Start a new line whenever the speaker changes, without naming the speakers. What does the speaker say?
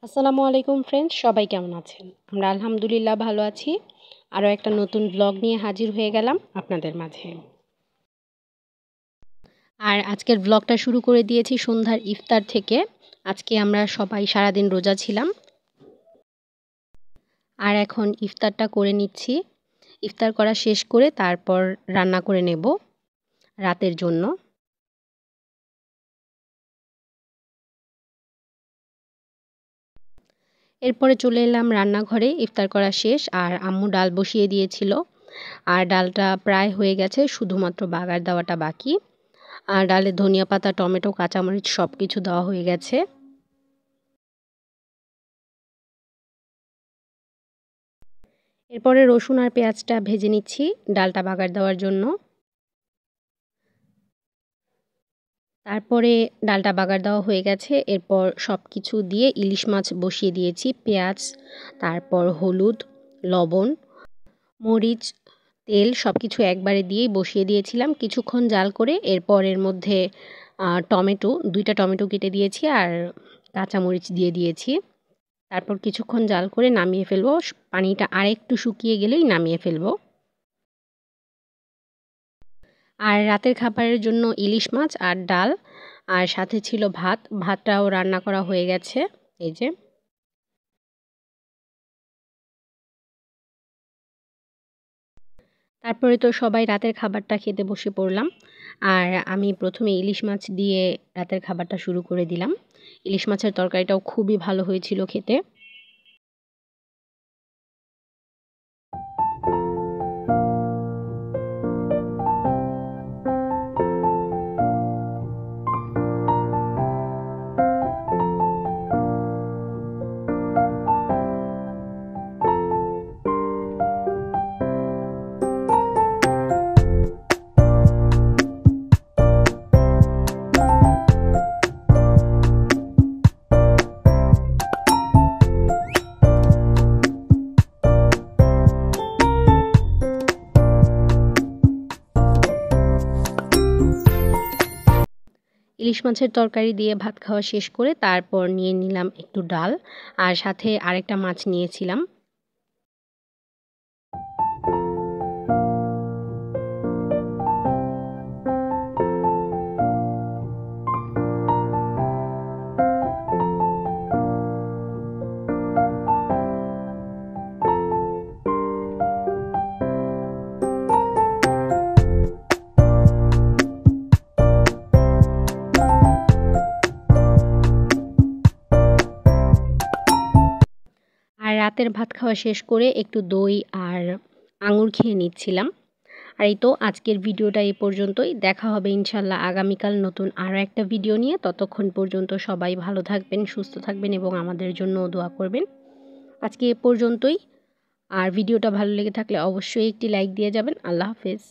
আসসালামু আলাইকুম ফ্রেন্ডস, সবাই কেমন আছেন? আমরা আলহামদুলিল্লাহ ভালো আছি। আরও একটা নতুন ব্লগ নিয়ে হাজির হয়ে গেলাম আপনাদের মাঝে। আর আজকের ব্লগটা শুরু করে দিয়েছি সন্ধ্যার ইফতার থেকে। আজকে আমরা সবাই সারাদিন রোজা ছিলাম। আর এখন ইফতারটা করে নিচ্ছি। ইফতার করা শেষ করে তারপর রান্না করে নেব রাতের জন্য। এরপরে চলে এলাম রান্নাঘরে। ইফতার করা শেষ আর আম্মু ডাল বসিয়ে দিয়েছিল। আর ডালটা প্রায় হয়ে গেছে, শুধুমাত্র বাগার দেওয়াটা বাকি। আর ডালে ধনিয়া পাতা, টমেটো, কাঁচামরিচ সব কিছু দেওয়া হয়ে গেছে। এরপরে রসুন আর পেঁয়াজটা ভেজে নিচ্ছি ডালটা বাগার দেওয়ার জন্য। তারপরে ডালটা বাগার দেওয়া হয়ে গেছে। এরপর সব কিছু দিয়ে ইলিশ মাছ বসিয়ে দিয়েছি। পেঁয়াজ, তারপর হলুদ, লবণ, মরিচ, তেল সব কিছু একবারে দিয়েই বসিয়ে দিয়েছিলাম কিছুক্ষণ জাল করে। এরপর এর মধ্যে টমেটো, 2টা টমেটো কেটে দিয়েছি আর কাঁচামরিচ দিয়ে দিয়েছি। তারপর কিছুক্ষণ জাল করে নামিয়ে ফেলবো। পানিটা আরেকটু শুকিয়ে গেলেই নামিয়ে ফেলবো। আর রাতের খাবারের জন্য ইলিশ মাছ আর ডাল, আর সাথে ছিল ভাত। ভাতটাও রান্না করা হয়ে গেছে। এই যে তারপরে তো সবাই রাতের খাবারটা খেতে বসে পড়লাম। আর আমি প্রথমে ইলিশ মাছ দিয়ে রাতের খাবারটা শুরু করে দিলাম। ইলিশ মাছের তরকারিটাও খুবই ভালো হয়েছিল খেতে। ইলিশ মাছের তরকারি দিয়ে ভাত খাওয়া শেষ করে তারপর নিয়ে নিলাম একটু ডাল, আর সাথে আরেকটা মাছ নিয়েছিলাম। আর রাতের ভাত খাওয়া শেষ করে একটু দই আর আঙুর খেয়ে নিচ্ছিলাম। আর এই তো আজকের ভিডিওটা এই পর্যন্তই। দেখা হবে ইনশাল্লাহ আগামীকাল নতুন আরও একটা ভিডিও নিয়ে। ততক্ষণ পর্যন্ত সবাই ভালো থাকবেন, সুস্থ থাকবেন এবং আমাদের জন্য দোয়া করবেন। আজকে এ পর্যন্তই। আর ভিডিওটা ভালো লেগে থাকলে অবশ্যই একটি লাইক দিয়ে যাবেন। আল্লাহ হাফেজ।